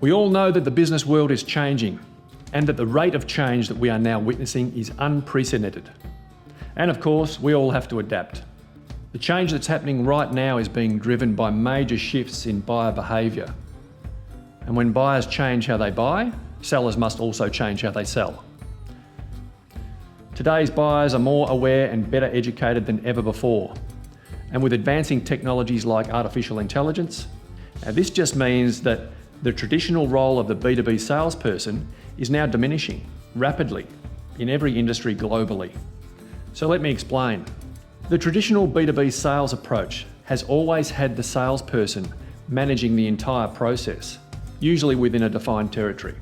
We all know that the business world is changing and that the rate of change that we are now witnessing is unprecedented. And of course, we all have to adapt. The change that's happening right now is being driven by major shifts in buyer behaviour. And when buyers change how they buy, sellers must also change how they sell. Today's buyers are more aware and better educated than ever before. And with advancing technologies like artificial intelligence, this just means that the traditional role of the B2B salesperson is now diminishing rapidly in every industry globally. So let me explain. The traditional B2B sales approach has always had the salesperson managing the entire process, usually within a defined territory.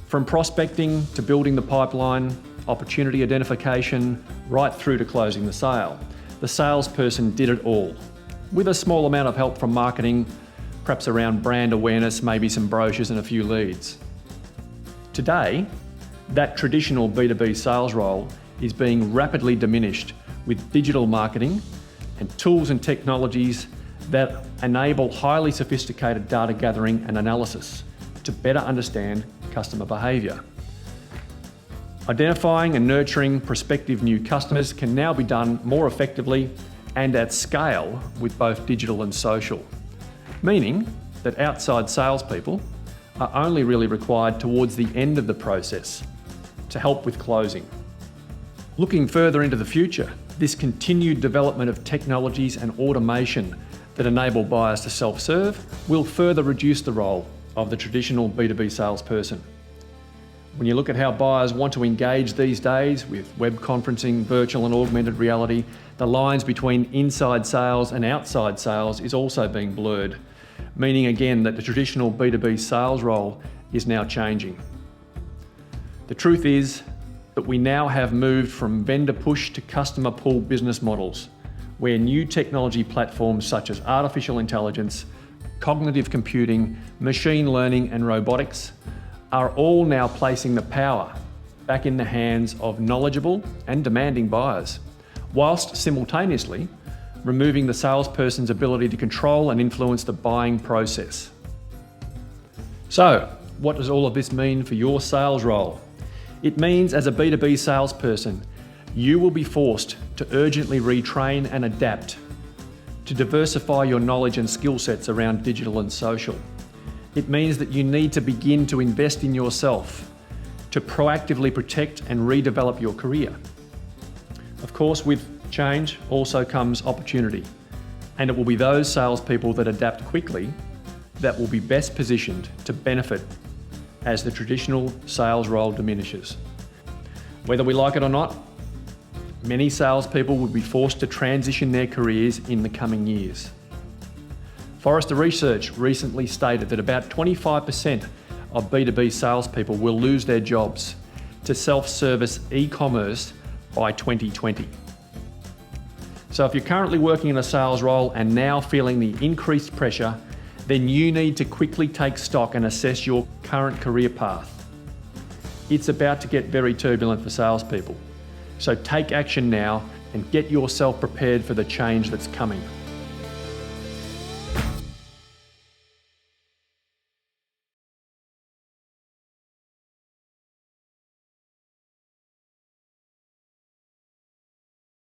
From prospecting to building the pipeline, opportunity identification, right through to closing the sale, the salesperson did it all, with a small amount of help from marketing, perhaps around brand awareness, maybe some brochures and a few leads. Today, that traditional B2B sales role is being rapidly diminished with digital marketing and tools and technologies that enable highly sophisticated data gathering and analysis to better understand customer behaviour. Identifying and nurturing prospective new customers can now be done more effectively and at scale with both digital and social, meaning that outside salespeople are only really required towards the end of the process to help with closing. Looking further into the future, this continued development of technologies and automation that enable buyers to self-serve will further reduce the role of the traditional B2B salesperson. When you look at how buyers want to engage these days with web conferencing, virtual and augmented reality, the lines between inside sales and outside sales is also being blurred, meaning again that the traditional B2B sales role is now changing. The truth is that we now have moved from vendor push to customer pull business models, where new technology platforms such as artificial intelligence, cognitive computing, machine learning and robotics are all now placing the power back in the hands of knowledgeable and demanding buyers, whilst simultaneously removing the salesperson's ability to control and influence the buying process. So, what does all of this mean for your sales role? It means as a B2B salesperson, you will be forced to urgently retrain and adapt, to diversify your knowledge and skill sets around digital and social. It means that you need to begin to invest in yourself, to proactively protect and redevelop your career. Of course, with change also comes opportunity, and it will be those salespeople that adapt quickly that will be best positioned to benefit as the traditional sales role diminishes. Whether we like it or not, many salespeople will be forced to transition their careers in the coming years. Forrester Research recently stated that about 25% of B2B salespeople will lose their jobs to self-service e-commerce by 2020. So if you're currently working in a sales role and now feeling the increased pressure, then you need to quickly take stock and assess your current career path. It's about to get very turbulent for salespeople. So take action now and get yourself prepared for the change that's coming.